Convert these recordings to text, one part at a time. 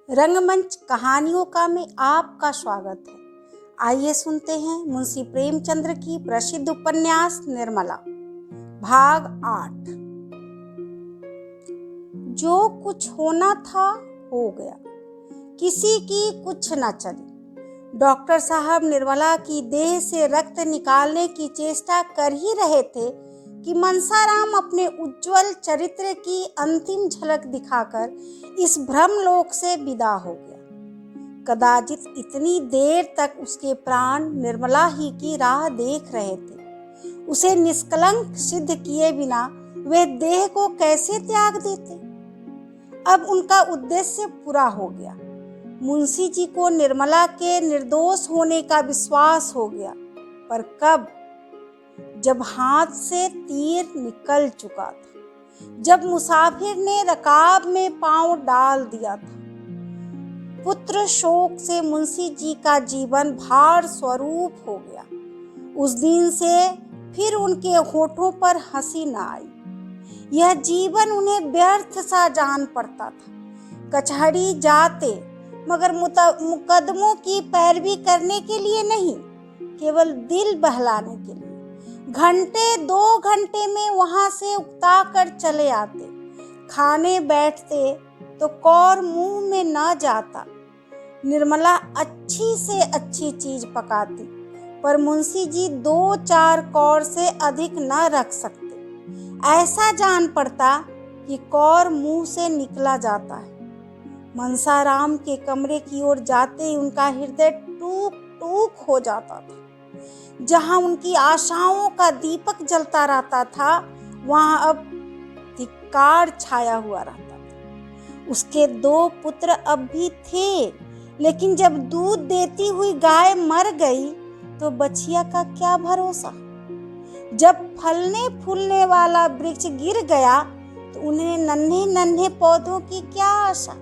रंगमंच कहानियों का में आपका स्वागत है। आइए सुनते हैं मुंशी प्रेमचंद्र की प्रसिद्ध उपन्यास निर्मला, भाग 8। जो कुछ होना था हो गया, किसी की कुछ न चली। डॉक्टर साहब निर्मला की देह से रक्त निकालने की चेष्टा कर ही रहे थे कि मनसाराम अपने उज्जवल चरित्र की अंतिम झलक दिखाकर इस भ्रमलोक से विदा हो गया। कदाचित इतनी देर तक उसके प्राण निर्मला ही की राह देख रहे थे। उसे निष्कलंक सिद्ध किए बिना वे देह को कैसे त्याग देते। अब उनका उद्देश्य पूरा हो गया। मुंशी जी को निर्मला के निर्दोष होने का विश्वास हो गया, पर कब? जब हाथ से तीर निकल चुका था, जब मुसाफिर ने रकाब में पांव डाल दिया था। पुत्र शोक से मुंशी जी का जीवन भार स्वरूप हो गया। उस दिन से फिर उनके होठों पर हंसी न आई। यह जीवन उन्हें व्यर्थ सा जान पड़ता था। कचहरी जाते मगर मुकदमों की पैरवी करने के लिए नहीं, केवल दिल बहलाने के लिए। घंटे 2 घंटे में वहां से उकता कर चले आते। खाने बैठते तो कौर मुंह में न जाता। निर्मला अच्छी से अच्छी चीज पकाती, पर मुंशी जी 2-4 कौर से अधिक न रख सकते। ऐसा जान पड़ता कि कौर मुंह से निकला जाता है। मनसाराम के कमरे की ओर जाते ही उनका हृदय टूक टूक हो जाता था। जहां उनकी आशाओं का दीपक जलता रहता था, वहां अब धिक्कार छाया हुआ रहता था। उसके 2 पुत्र अब भी थे, लेकिन जब दूध देती हुई गाय मर गई तो बछिया का क्या भरोसा। जब फलने फूलने वाला वृक्ष गिर गया तो उन्हें नन्हे नन्हे पौधों की क्या आशा।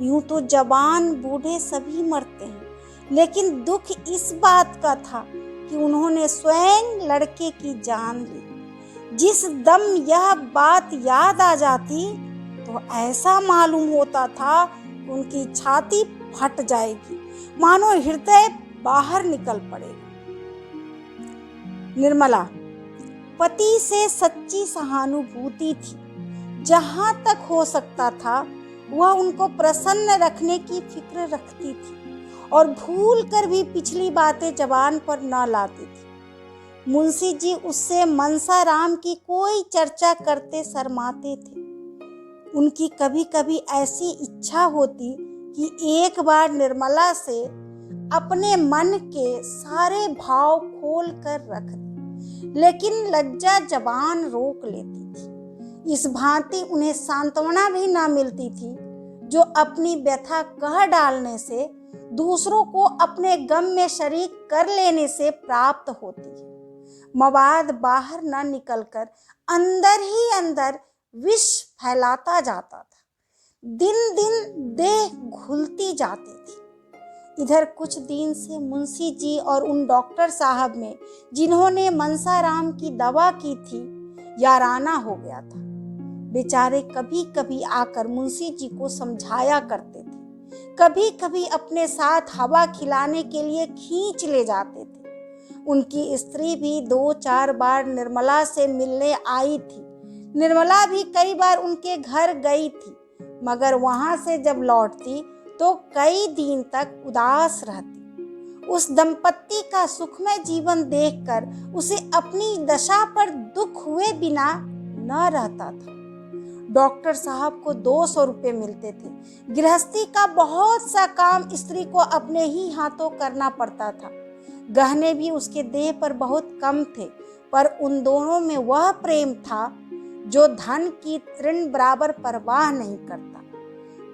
यूं तो जवान बूढ़े सभी मरते हैं, लेकिन दुख इस बात का था कि उन्होंने स्वयं लड़के की जान ली। जिस दम यह बात याद आ जाती तो ऐसा मालूम होता था कि उनकी छाती फट जाएगी, मानो हृदय बाहर निकल पड़ेगा। निर्मला पति से सच्ची सहानुभूति थी। जहां तक हो सकता था वह उनको प्रसन्न रखने की फिक्र रखती थी और भूल कर भी पिछली बातें जबान पर न लाती थी। मुंशी जी उससे मनसाराम की कोई चर्चा करते शर्माते थे। उनकी कभी कभी ऐसी इच्छा होती कि एक बार निर्मला से अपने मन के सारे भाव खोल कर रख दे, लेकिन लज्जा जबान रोक लेती थी। इस भांति उन्हें सांत्वना भी न मिलती थी जो अपनी व्यथा कह डालने से, दूसरों को अपने गम में शरीक कर लेने से प्राप्त होती है। मवाद बाहर न निकलकर अंदर ही अंदर विष फैलाता जाता था। दिन दिन देह घुलती जाती थी। इधर कुछ दिन से मुंशी जी और उन डॉक्टर साहब में, जिन्होंने मनसाराम की दवा की थी, याराना हो गया था। बेचारे कभी कभी आकर मुंशी जी को समझाया करते थे, कभी कभी अपने साथ हवा खिलाने के लिए खींच ले जाते थे। उनकी स्त्री भी 2-4 बार निर्मला से मिलने आई थी। निर्मला भी कई बार उनके घर गई थी, मगर वहां से जब लौटती तो कई दिन तक उदास रहती। उस दंपत्ति का सुखमय जीवन देखकर उसे अपनी दशा पर दुख हुए बिना न रहता था। डॉक्टर साहब को 200 रुपये मिलते थे। गृहस्थी का बहुत सा काम स्त्री को अपने ही हाथों करना पड़ता था। गहने भी उसके देह पर बहुत कम थे, पर उन दोनों में वह प्रेम था जो धन की तृण बराबर परवाह नहीं करता।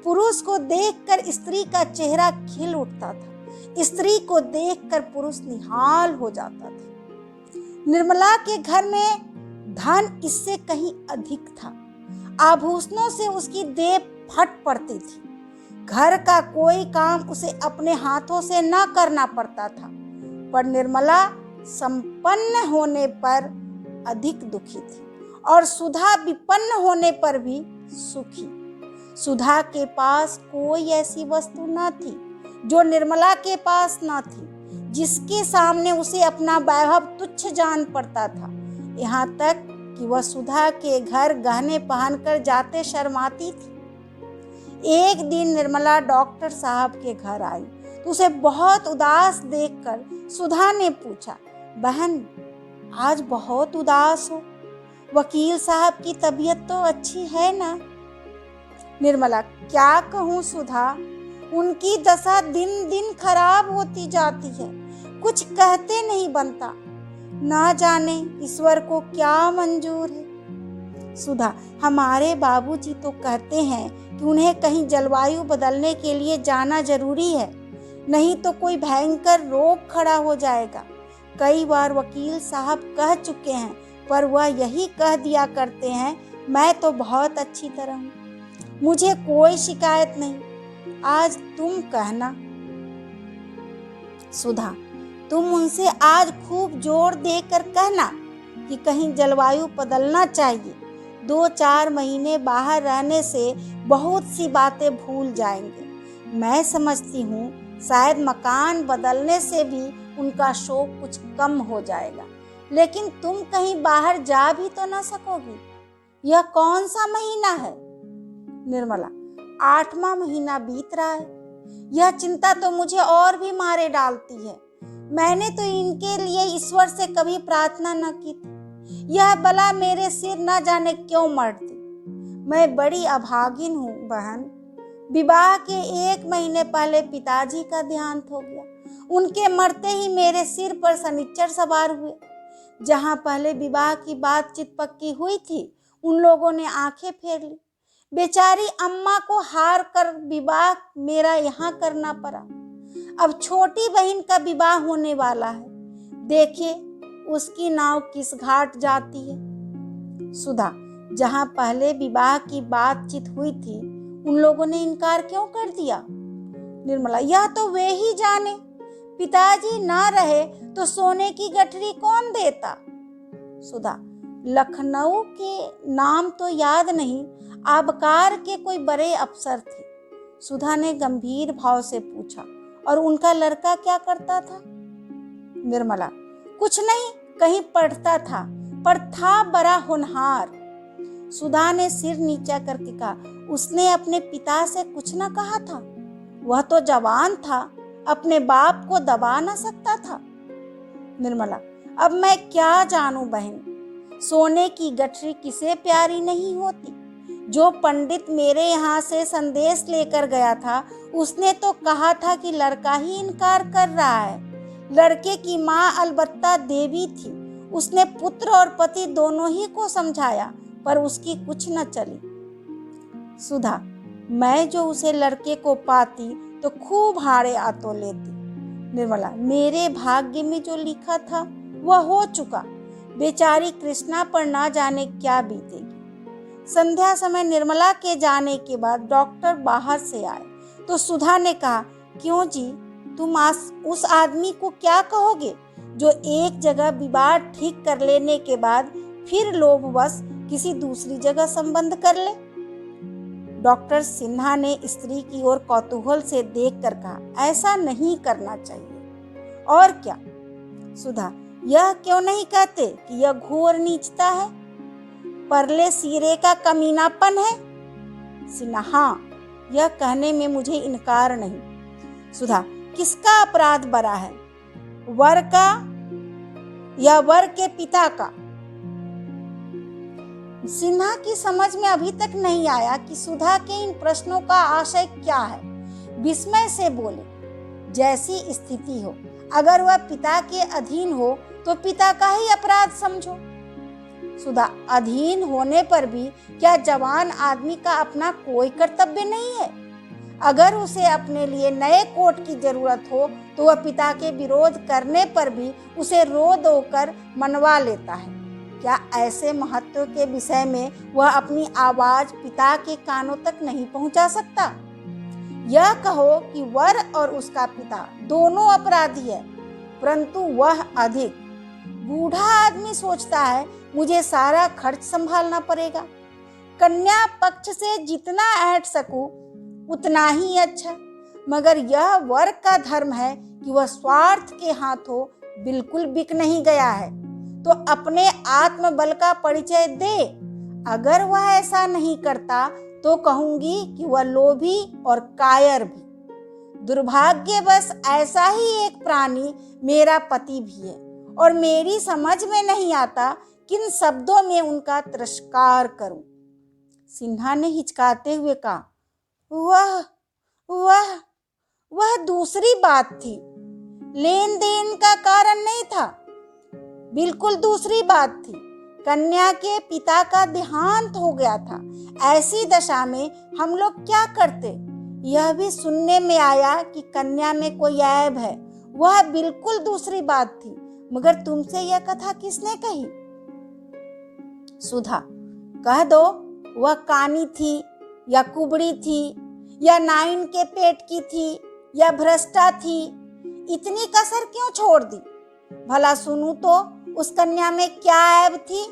पुरुष को देखकर स्त्री का चेहरा खिल उठता था, स्त्री को देखकर पुरुष निहाल हो जाता था। निर्मला के घर में धन इससे कहीं अधिक था। आभूषणों से उसकी देह फट पड़ती थी। घर का कोई काम उसे अपने हाथों से न करना पड़ता था, पर निर्मला संपन्न होने पर अधिक दुखी थी और सुधा विपन्न होने पर भी सुखी। सुधा के पास कोई ऐसी वस्तु न थी जो निर्मला के पास न थी, जिसके सामने उसे अपना वैभव तुच्छ जान पड़ता था। यहाँ तक कि वह सुधा के घर गहने पहनकर जाते शर्माती थी। एक दिन निर्मला डॉक्टर साहब के घर आई तो उसे बहुत उदास देखकर सुधा ने पूछा, बहन आज बहुत उदास हो, वकील साहब की तबीयत तो अच्छी है ना? निर्मला, क्या कहूँ सुधा, उनकी दशा दिन दिन खराब होती जाती है, कुछ कहते नहीं बनता, ना जाने ईश्वर को क्या मंजूर है। सुधा, हमारे बाबूजी तो कहते हैं कि उन्हें कहीं जलवायु बदलने के लिए जाना जरूरी है, नहीं तो कोई भयंकर रोग खड़ा हो जाएगा। कई बार वकील साहब कह चुके हैं, पर वह यही कह दिया करते हैं, मैं तो बहुत अच्छी तरह हूँ, मुझे कोई शिकायत नहीं। आज तुम कहना। सुधा, तुम उनसे आज खूब जोर देकर कहना कि कहीं जलवायु बदलना चाहिए। 2-4 महीने बाहर रहने से बहुत सी बातें भूल जाएंगे। मैं समझती हूँ शायद मकान बदलने से भी उनका शौक कुछ कम हो जाएगा। लेकिन तुम कहीं बाहर जा भी तो ना सकोगी। यह कौन सा महीना है? निर्मला, 8वां महीना बीत रहा है। यह चिंता तो मुझे और भी मारे डालती है। मैंने तो इनके लिए ईश्वर से कभी प्रार्थना न की थी। यह बला मेरे सिर न जाने क्यों मरती। मैं बड़ी अभागिन हूँ बहन। विवाह के 1 महीने पहले पिताजी का देहांत हो गया। उनके मरते ही मेरे सिर पर शनिचर सवार हुए। जहाँ पहले विवाह की बातचीत पक्की हुई थी, उन लोगों ने आंखें फेर ली। बेचारी अम्मा को हार कर विवाह मेरा यहाँ करना पड़ा। अब छोटी बहन का विवाह होने वाला है। देखिए उसकी नाव किस घाट जाती है। सुधा, जहाँ पहले विवाह की बातचीत हुई थी, उन लोगों ने इनकार क्यों कर दिया? निर्मला, यह तो वे ही जाने। पिताजी ना रहे तो सोने की गठरी कौन देता? सुधा, लखनऊ के नाम तो याद नहीं, आबकार के कोई बड़े अफसर थे। सुधा ने गंभीर भाव से पूछा, और उनका लड़का क्या करता था? निर्मला, कुछ नहीं, कहीं पढ़ता था, पर था बड़ा होनहार। सुधा ने सिर नीचा करके कहा, उसने अपने पिता से कुछ न कहा था? वह तो जवान था, अपने बाप को दबा न सकता था। निर्मला, अब मैं क्या जानूं बहन, सोने की गठरी किसे प्यारी नहीं होती। जो पंडित मेरे यहाँ से संदेश लेकर गया था, उसने तो कहा था कि लड़का ही इनकार कर रहा है। लड़के की माँ अलबत्ता देवी थी। उसने पुत्र और पति दोनों ही को समझाया, पर उसकी कुछ न चली। सुधा, मैं जो उसे लड़के को पाती तो खूब हारे आतो लेती। निर्मला, मेरे भाग्य में जो लिखा था वह हो चुका। बेचारी कृष्णा पर ना जाने क्या बीतेगी। संध्या समय निर्मला के जाने के बाद डॉक्टर बाहर से आए तो सुधा ने कहा, क्यों जी, तुम उस आदमी को क्या कहोगे जो एक जगह विवाह ठीक कर लेने के बाद फिर लोभवश किसी दूसरी जगह संबंध कर ले? डॉक्टर सिन्हा ने स्त्री की ओर कौतूहल से देखकर कहा, ऐसा नहीं करना चाहिए। और क्या? सुधा, यह क्यों नहीं कहते कि यह घोर नीचता है, परले सिरे का कमीनापन है? सिन्हा, हाँ, यह कहने में मुझे इनकार नहीं। सुधा, किसका अपराध बड़ा है, वर का या वर के पिता का? सिन्हा की समझ में अभी तक नहीं आया कि सुधा के इन प्रश्नों का आशय क्या है। विस्मय से बोले, जैसी स्थिति हो, अगर वह पिता के अधीन हो तो पिता का ही अपराध समझो। सुधा, अधीन होने पर भी क्या जवान आदमी का अपना कोई कर्तव्य नहीं है? अगर उसे अपने लिए नए कोट की जरूरत हो तो वह पिता के विरोध करने पर भी उसे रो धो कर मनवा लेता है। क्या ऐसे महत्व के विषय में वह अपनी आवाज पिता के कानों तक नहीं पहुंचा सकता? यह कहो कि वर और उसका पिता दोनों अपराधी है, परंतु वह अधिक। बूढ़ा आदमी सोचता है, मुझे सारा खर्च संभालना पड़ेगा, कन्या पक्ष से जितना ऐंठ सकूं उतना ही अच्छा, मगर यह वर का धर्म है कि वह स्वार्थ के हाथों बिल्कुल बिक नहीं गया है, तो अपने आत्मबल का परिचय दे। अगर वह ऐसा नहीं करता तो कहूंगी कि वह लोभी और कायर भी। दुर्भाग्यवश ऐसा ही एक प्राणी मेरा पति भी है, और मेरी समझ में नहीं आता किन शब्दों में उनका तिरस्कार करूं। सिन्हा ने हिचकाते हुए कहा, वह वह वह दूसरी बात थी, लेन देन का कारण नहीं था, बिल्कुल दूसरी बात थी। कन्या के पिता का देहांत हो गया था। ऐसी दशा में हम लोग क्या करते? यह भी सुनने में आया कि कन्या में कोई ऐब है, वह बिल्कुल दूसरी बात थी, मगर तुमसे यह कथा किसने कही? सुधा, कह दो, वह कानी थी या कुबड़ी थी या नाइन के पेट की थी या भ्रष्टा थी? इतनी कसर क्यों छोड़ दी? भला सुनूं तो उस कन्या में क्या ऐब थी?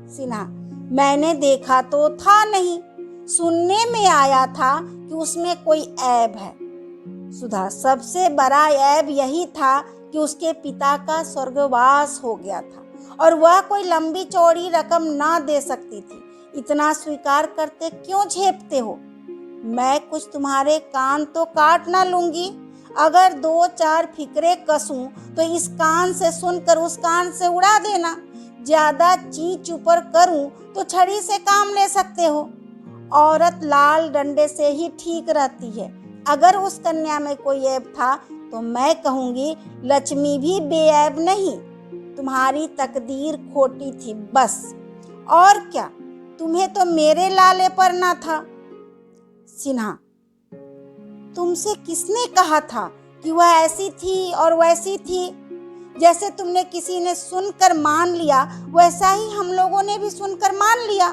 सिन्हा, मैंने देखा तो था नहीं, सुनने में आया था कि उसमें कोई ऐब है। सुधा, सबसे बड़ा ऐब यही था कि उसके पिता का स्वर्गवास हो गया था और वह कोई लंबी चौड़ी रकम ना दे सकती थी। इतना स्वीकार करते क्यों झेपते हो? मैं कुछ तुम्हारे कान तो काट ना लूंगी। अगर 2-4 फिक्रे कसूं तो इस कान से सुनकर उस कान से उड़ा देना। ज्यादा ची चुपर करूं तो छड़ी से काम ले सकते हो। औरत लाल डंडे से ही ठीक रहती है। अगर उस कन्या में कोई ऐब था तो मैं कहूंगी लक्ष्मी भी बेऐब नहीं, तुम्हारी तकदीर खोटी थी बस। और क्या, तुम्हें तो मेरे लाले पर ना था। सिन्हा, तुमसे किसने कहा था कि वह ऐसी थी और वैसी थी? जैसे तुमने किसी ने सुनकर मान लिया, वैसा ही हम लोगों ने भी सुनकर मान लिया।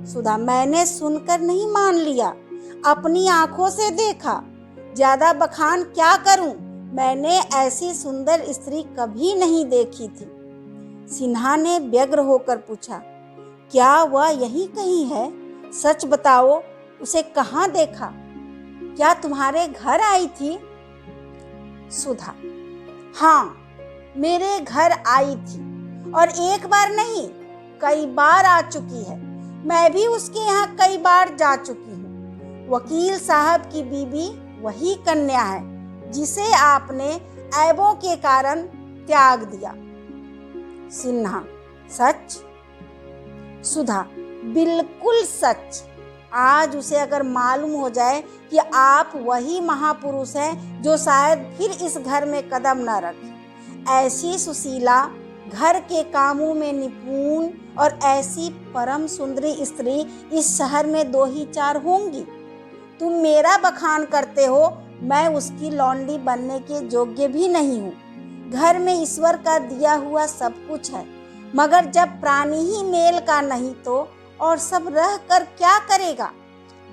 सुधा, मैंने सुनकर नहीं मान लिया, अपनी आंखों से देखा। ज्यादा बखान क्या करूं, मैंने ऐसी सुंदर स्त्री कभी नहीं देखी थी। सिन्हा ने व्यग्र होकर पूछा, क्या वह यहीं कहीं है? सच बताओ, उसे कहाँ देखा? क्या तुम्हारे घर आई थी? सुधा, हाँ, मेरे घर आई थी, और एक बार नहीं कई बार आ चुकी है। मैं भी उसके यहाँ कई बार जा चुकी हूँ। वकील साहब की बीबी वही कन्या है जिसे आपने ऐबों के कारण त्याग दिया। सिन्हा, सच? सुधा, बिल्कुल सच। आज उसे अगर मालूम हो जाए कि आप वही महापुरुष हैं जो शायद फिर इस घर में कदम न रखें। ऐसी सुशीला, घर के कामों में निपुण और ऐसी परम सुंदरी स्त्री इस शहर में 2 ही 4 होंगी। तुम मेरा बखान करते हो, मैं उसकी लौंडी बनने के योग्य भी नहीं हूँ। घर में ईश्वर का दिया हुआ सब कुछ है, मगर जब प्राणी ही मेल का नहीं तो और सब रह कर क्या करेगा?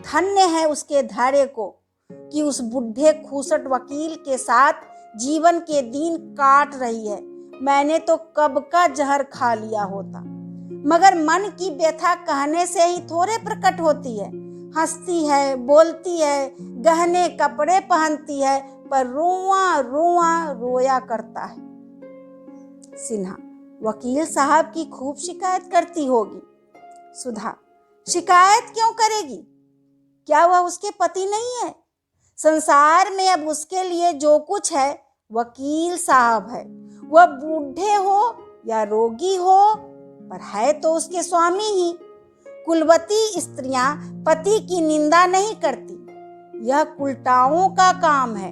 धन्य है उसके धैर्य को कि उस बुढ़े खूसट वकील के साथ जीवन के दिन काट रही है। मैंने तो कब का जहर खा लिया होता। मगर मन की व्यथा कहने से ही थोड़े प्रकट होती है। हंसती है, बोलती है, गहने कपड़े पहनती है, पर रोआ रोआ रोया करता है। सिन्हा, वकील साहब की खूब शिकायत करती होगी। सुधा, शिकायत क्यों करेगी? क्या वह उसके पति नहीं है? संसार में अब उसके लिए जो कुछ है वकील साहब है। वह बूढ़े हो या रोगी हो, पर है तो उसके स्वामी ही। कुलवती स्त्रियां पति की निंदा नहीं करती, यह कुलटाओं का काम है।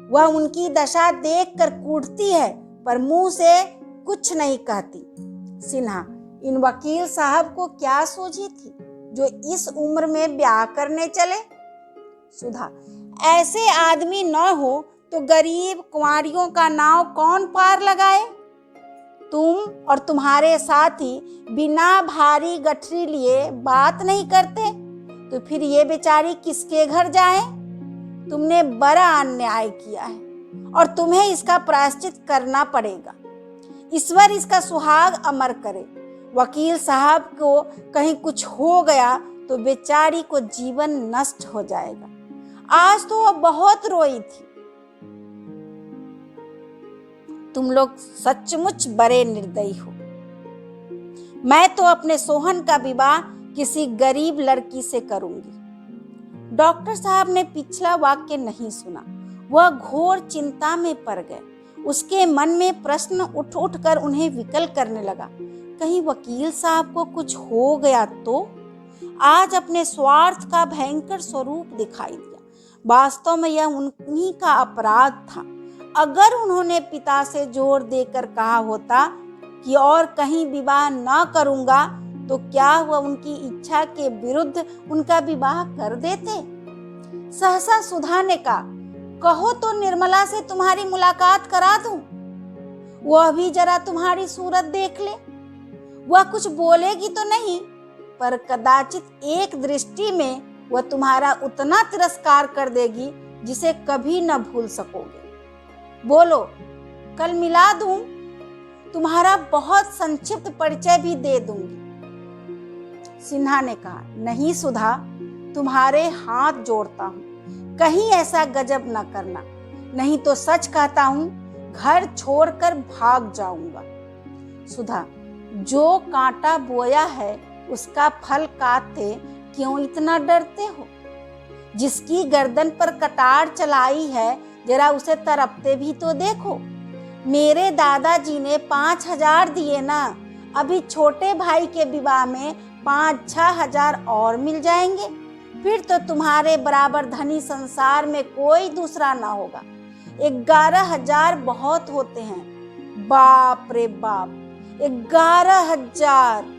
वह उनकी दशा देखकर कूटती है, पर मुंह से कुछ नहीं कहती। सिन्हा, इन वकील साहब को क्या सूझी थी जो इस उम्र में ब्याह करने चले? सुधा, ऐसे आदमी न हो तो गरीब कुंवारियों का नाव कौन पार लगाए? तुम और तुम्हारे साथी बिना भारी गठरी लिए बात नहीं करते, तो फिर ये बेचारी किसके घर जाए? तुमने बड़ा अन्याय किया है और तुम्हें इसका प्रायश्चित करना पड़ेगा। ईश्वर इसका सुहाग अमर करे। वकील साहब को कहीं कुछ हो गया तो बेचारी को जीवन नष्ट हो जाएगा। आज तो वह बहुत रोई थी। तुम लोग सचमुच बड़े निर्दयी हो। मैं तो अपने सोहन का विवाह किसी गरीब लड़की से करूंगी। डॉक्टर साहब ने पिछला वाक्य नहीं सुना। वह घोर चिंता में पड़ गए। उसके मन में प्रश्न उठ उठ कर उन्हें विकल करने लगा। कहीं वकील साहब को कुछ हो गया तो? आज अपने स्वार्थ का भयंकर स्वरूप दिखाई दिया। वास्तव में यह उन्हीं का अपराध था। अगर उन्होंने पिता से जोर देकर कहा होता कि और कहीं विवाह न करूंगा, तो क्या वह उनकी इच्छा के विरुद्ध उनका विवाह कर देते? सहसा सुधा ने कहा, कहो तो निर्मला से तुम्हारी मुलाकात करा दूं। वह भी जरा तुम्हारी सूरत देख ले। वह कुछ बोलेगी तो नहीं, पर कदाचित एक दृष्टि में वह तुम्हारा उतना तिरस्कार कर देगी जिसे कभी न भूल सकोगे। बोलो, कल मिला दूं? तुम्हारा बहुत संक्षिप्त परिचय भी दे दूंगी। सिन्हा ने कहा, नहीं सुधा, तुम्हारे हाथ जोड़ता हूं, कहीं ऐसा गजब न करना, नहीं तो सच कहता हूं घर छोड़कर भाग जाऊंगा। सुधा, जो कांटा बोया है उसका फल काटते क्यों इतना डरते हो? जिसकी गर्दन पर कटार चलाई है जरा उसे तरपते भी तो देखो। मेरे दादाजी ने 5,000 दिए ना, अभी छोटे भाई के विवाह में 5-6 हजार और मिल जाएंगे। फिर तो तुम्हारे बराबर धनी संसार में कोई दूसरा ना होगा। 11,000 बहुत होते हैं। बाप रे बाप, 11,000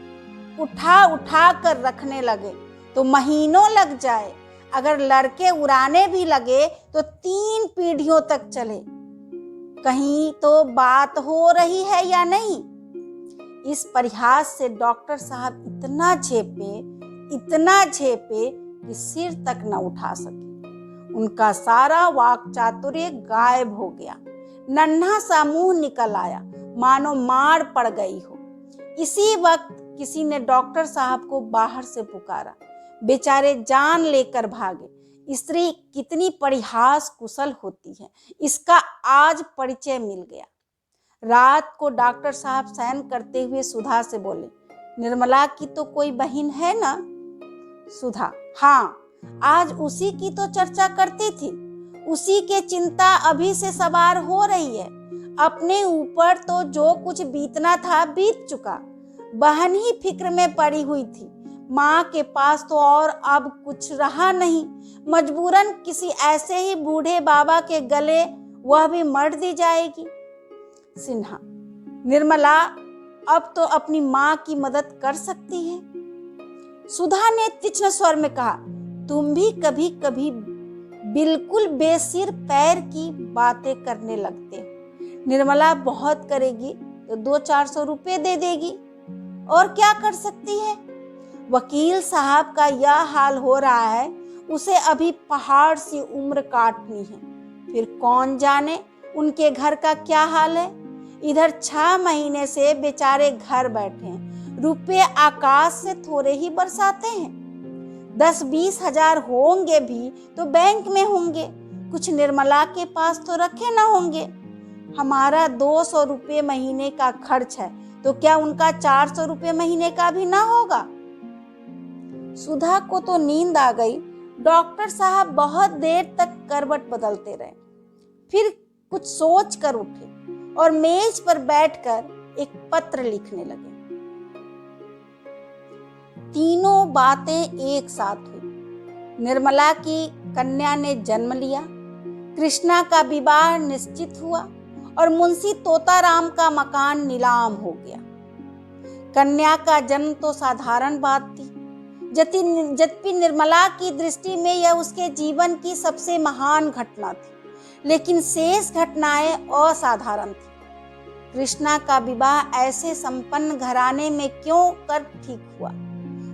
उठा उठा कर रखने लगे तो महीनों लग जाए। अगर लड़के उड़ाने भी लगे तो 3 पीढ़ियों तक चले। कहीं तो बात हो रही है या नहीं? इस परिहास से डॉक्टर साहब इतना झेपे कि सिर तक न उठा सके। उनका सारा वाक चातुर्य गायब हो गया। नन्हा सा मुंह निकल आया, मानो मार पड़ गई हो। इसी वक्त किसी ने डॉक्टर साहब को बाहर से पुकारा। बेचारे जान लेकर भागे। स्त्री कितनी परिहास कुशल होती है, इसका आज परिचय मिल गया। रात को डॉक्टर साहब शयन करते हुए सुधा से बोले, निर्मला की तो कोई बहन है ना? सुधा, हाँ, आज उसी की तो चर्चा करती थी। उसी के चिंता अभी से सवार हो रही है। अपने ऊपर तो जो कुछ बीतना था बीत चुका। बहन ही फिक्र में पड़ी हुई थी। माँ के पास तो और अब कुछ रहा नहीं। मजबूरन किसी ऐसे ही बूढ़े बाबा के गले वह भी मर दी जाएगी। सिन्हा, निर्मला अब तो अपनी माँ की मदद कर सकती है। सुधा ने तीक्ष्ण स्वर में कहा, तुम भी कभी कभी बिल्कुल बेसिर पैर की बातें करने लगते हो। निर्मला बहुत करेगी तो 200-400 रुपए दे देगी, और क्या कर सकती है? वकील साहब का यह हाल हो रहा है, उसे अभी पहाड़ सी उम्र काटनी है। फिर कौन जाने उनके घर का क्या हाल है। इधर 6 महीने से बेचारे घर बैठे हैं। रुपए आकाश से थोड़े ही बरसाते हैं। 10-20 हजार होंगे भी तो बैंक में होंगे। कुछ निर्मला के पास तो रखे ना होंगे। हमारा 200 रुपये महीने का खर्च है, तो क्या उनका 400 रुपये महीने का भी ना होगा? सुधा को तो नींद आ गई। डॉक्टर साहब बहुत देर तक करवट बदलते रहे, फिर कुछ सोच कर उठे और मेज पर बैठकर एक पत्र लिखने लगे। तीनों बातें एक साथ हुई। निर्मला की कन्या ने जन्म लिया, कृष्णा का विवाह निश्चित हुआ और मुंशी तोताराम का मकान नीलाम हो गया। कन्या का जन्म तो साधारण बात थी, जबकि निर्मला की दृष्टि में यह उसके जीवन की सबसे महान घटना थी। लेकिन शेष घटनाएं असाधारण थी। कृष्णा का विवाह ऐसे संपन्न घराने में क्यों कर ठीक हुआ?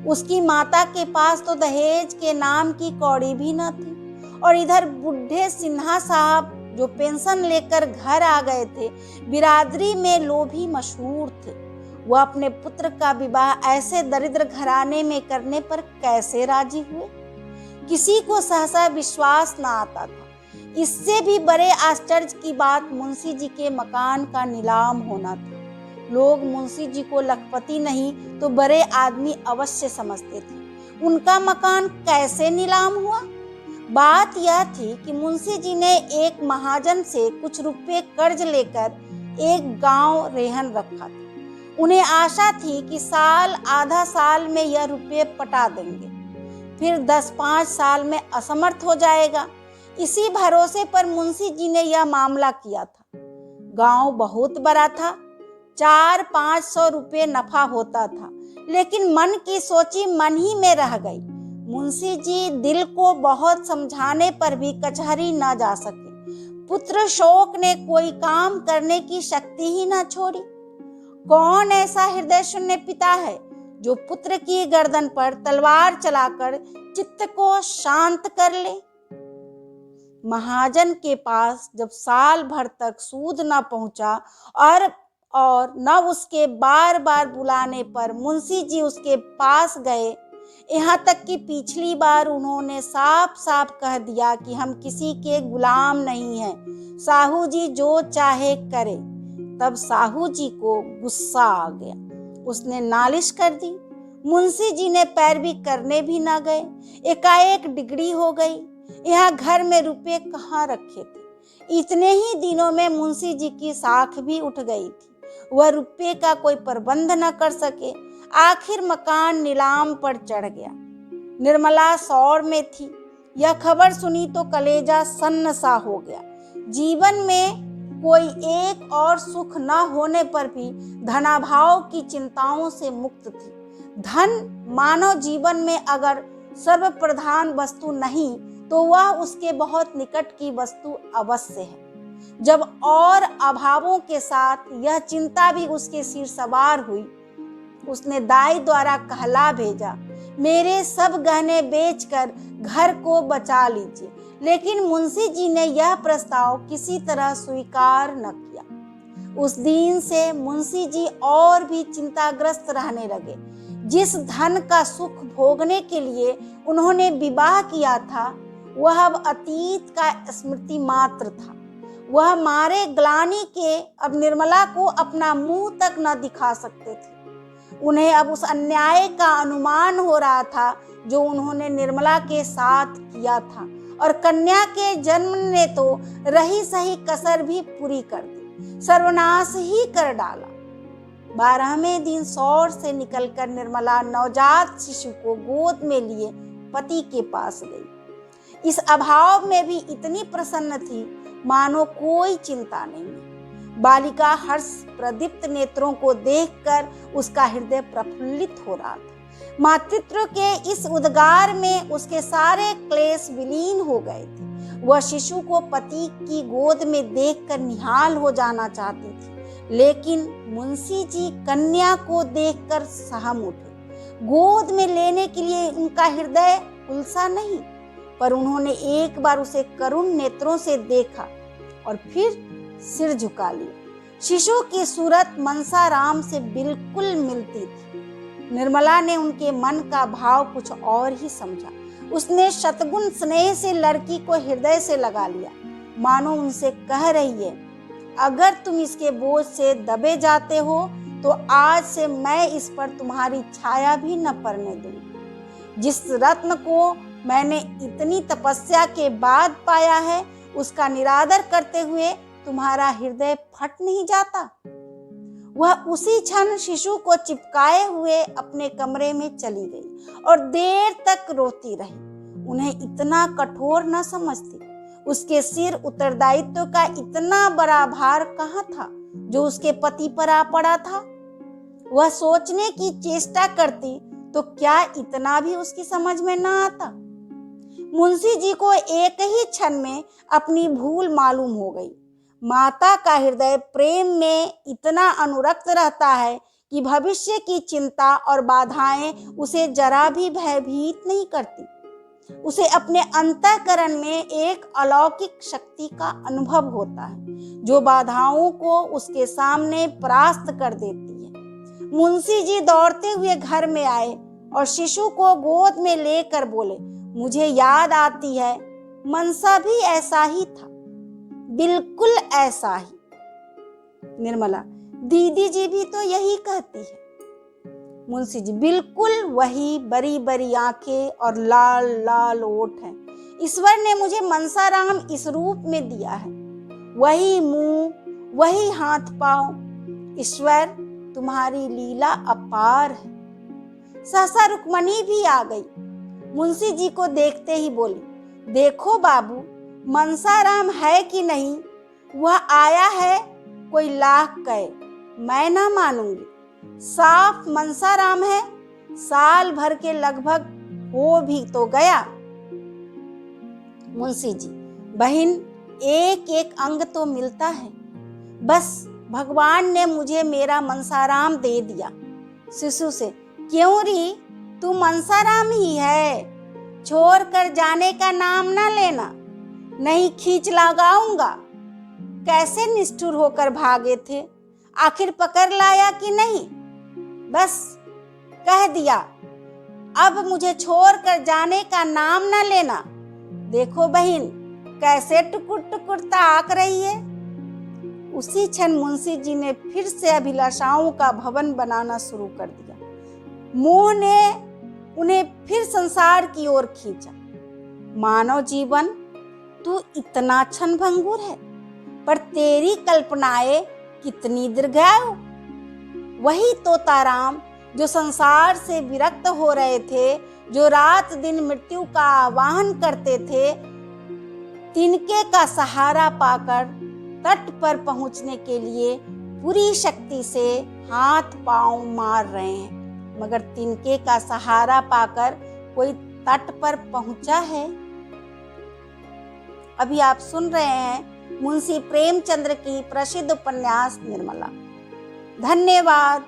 उसकी माता के पास तो दहेज के नाम की कौड़ी भी न थी, और इधर बूढ़े सिन्हा साहब जो पेंशन लेकर घर आ गए थे, बिरादरी में लोभी मशहूर थे। वह अपने पुत्र का विवाह ऐसे दरिद्र घराने में करने पर कैसे राजी हुए? किसी को सहसा विश्वास न आता था। इससे भी बड़े आश्चर्य की बात मुंशी जी के मकान का नीलाम होना था। लोग मुंशी जी को लखपति नहीं तो बड़े आदमी अवश्य समझते थे। उनका मकान कैसे नीलाम हुआ? बात यह थी कि मुंशी जी ने एक महाजन से कुछ रुपए कर्ज लेकर एक गांव रेहन रखा था। उन्हें आशा थी कि आधा साल में यह रुपये पटा देंगे, फिर 10-5 साल में असमर्थ हो जाएगा। इसी भरोसे पर मुंशी जी ने यह मामला किया था। गांव बहुत बड़ा था, 400-500 रुपये नफा होता था, लेकिन मन की सोची मन ही में रह गई। मुंशी जी दिल को बहुत समझाने पर भी कचहरी न जा सके। पुत्र शोक ने कोई काम करने की शक्ति ही न छोड़ी। कौन ऐसा हृदय शून्य पिता है जो पुत्र की गर्दन पर तलवार चलाकर चित्त को शांत कर ले? महाजन के पास जब साल भर तक सूद न पहुंचा और न उसके बार बार बुलाने पर मुंशी जी उसके पास गए, यहाँ तक कि पिछली बार उन्होंने साफ साफ कह दिया कि हम किसी के गुलाम नहीं हैं, साहू जी जो चाहे करे, तब साहू जी को गुस्सा आ गया। उसने नालिश कर दी। मुंशी जी ने पैरवी करने भी ना गए। एकाएक डिगड़ी हो गई। यहाँ घर में रुपए कहाँ रखे थे? इतने ही दिनों में मुंशी जी की साख भी उठ गई थी। वह रुपये का कोई प्रबंध न कर सके। आखिर मकान नीलाम पर चढ़ गया। निर्मला सौर में थी। यह खबर सुनी तो कलेजा सन्न सा हो गया। जीवन में कोई एक और सुख न होने पर भी धनाभाव की चिंताओं से मुक्त थी। धन मानव जीवन में अगर सर्वप्रधान वस्तु नहीं तो वह उसके बहुत निकट की वस्तु अवश्य है। जब और अभावों के साथ यह चिंता भी उसके सिर सवार हुई, उसने दाई द्वारा कहला भेजा, मेरे सब गहने बेचकर घर को बचा लीजिए। लेकिन मुंशी जी ने यह प्रस्ताव किसी तरह स्वीकार न किया। उस दिन से मुंशी जी और भी चिंताग्रस्त रहने लगे। जिस धन का सुख भोगने के लिए उन्होंने विवाह किया था, वह अब अतीत का स्मृति मात्र था। वह मारे ग्लानि के अब निर्मला को अपना मुंह तक न दिखा सकते थे। उन्हें अब उस अन्याय का अनुमान हो रहा था जो उन्होंने निर्मला के साथ किया था, और कन्या के जन्म ने तो रही सही कसर भी पूरी कर दी, सर्वनाश ही कर डाला। 12वें दिन सौर से निकलकर निर्मला नवजात शिशु को गोद में लिए पति के पास गई। इस अभाव में भी इतनी प्रसन्न थी मानो कोई चिंता नहीं। बालिका हर्ष प्रदीप्त नेत्रों को देखकर उसका हृदय प्रफुल्लित हो रहा था। मातृत्व के इस उद्गार में उसके सारे क्लेश विलीन हो गए थे। वह शिशु को पति की गोद में देखकर निहाल हो जाना चाहती थी, लेकिन मुंशी जी कन्या को देखकर सहम उठे। गोद में लेने के लिए उनका हृदय उलसा नहीं, पर उन्होंने एक बार उसे करुण नेत्रों से देखा और फिर सिर झुका लिया। शिशु की सूरत मनसा राम से बिल्कुल मिलती थी। निर्मला ने उनके मन का भाव कुछ और ही समझा। उसने शतगुण स्नेह से लड़की को हृदय से लगा लिया, मानो उनसे कह रही है, अगर तुम इसके बोझ से दबे जाते हो तो आज से मैं इस पर तुम्हारी छाया भी न पड़ने दूंगी। जिस रत्न को मैंने इतनी तपस्या के बाद पाया है, उसका निरादर करते हुए तुम्हारा हृदय फट नहीं जाता। वह उसी क्षण शिशु को चिपकाए हुए अपने कमरे में चली गई और देर तक रोती रही। उन्हें इतना कठोर न समझती। उसके सिर उत्तरदायित्व का इतना बड़ा भार कहाँ था जो उसके पति पर आ पड़ा था। वह सोचने की चेष्टा करती तो क्या इतना भी उसकी समझ में न आता। मुंशी जी को एक ही क्षण में अपनी भूल मालूम हो गई। माता का हृदय प्रेम में इतना अनुरक्त रहता है कि भविष्य की चिंता और बाधाएं उसे जरा भी भयभीत नहीं करती। उसे अपने अंतःकरण में एक अलौकिक शक्ति का अनुभव होता है जो बाधाओं को उसके सामने परास्त कर देती है। मुंशी जी दौड़ते हुए घर में आए और शिशु को गोद में लेकर बोले, मुझे याद आती है, मनसा भी ऐसा ही था, बिल्कुल ऐसा ही। निर्मला, दीदी जी भी तो यही कहती है। मुंशी जी, बिल्कुल वही, बड़ी बड़ी आंखें और लाल लाल ओठ हैं। ईश्वर ने मुझे मनसाराम इस रूप में दिया है, वही मुंह, वही हाथ पांव। ईश्वर, तुम्हारी लीला अपार है। सहसा रुक्मणी भी आ गई। मुंशी जी को देखते ही बोली, देखो बाबू, मनसाराम है कि नहीं, वह आया है कोई लाख कहे, मैं ना मानूंगी। साफ मनसाराम है, साल भर के लगभग हो भी तो गया। मुंशी जी, बहन, एक एक अंग तो मिलता है, बस भगवान ने मुझे मेरा मनसाराम दे दिया। शिशु से, क्यों री, तू मनसाराम ही है, छोड़ कर जाने का नाम ना लेना, नहीं खींच लगाऊंगा। कैसे निष्ठुर होकर भागे थे, आखिर पकड़ लाया कि नहीं? बस कह दिया, अब मुझे छोड़ कर जाने का नाम ना लेना। देखो बहन, कैसे टुकुर टुकुर ताक रही है। उसी क्षण मुंशी जी ने फिर से अभिलाषाओं का भवन बनाना शुरू कर दिया। मोह ने उन्हें फिर संसार की ओर खींचा। मानव जीवन, तू इतना क्षणभंगुर है, पर तेरी कल्पनाएं कितनी दीर्घायु। वही तोताराम जो संसार से विरक्त हो रहे थे, जो रात दिन मृत्यु का आवाहन करते थे, तिनके का सहारा पाकर तट पर पहुंचने के लिए पूरी शक्ति से हाथ पांव मार रहे हैं, मगर तिनके का सहारा पाकर कोई तट पर पहुंचा है? अभी आप सुन रहे हैं मुंशी प्रेमचंद्र की प्रसिद्ध उपन्यास निर्मला। धन्यवाद।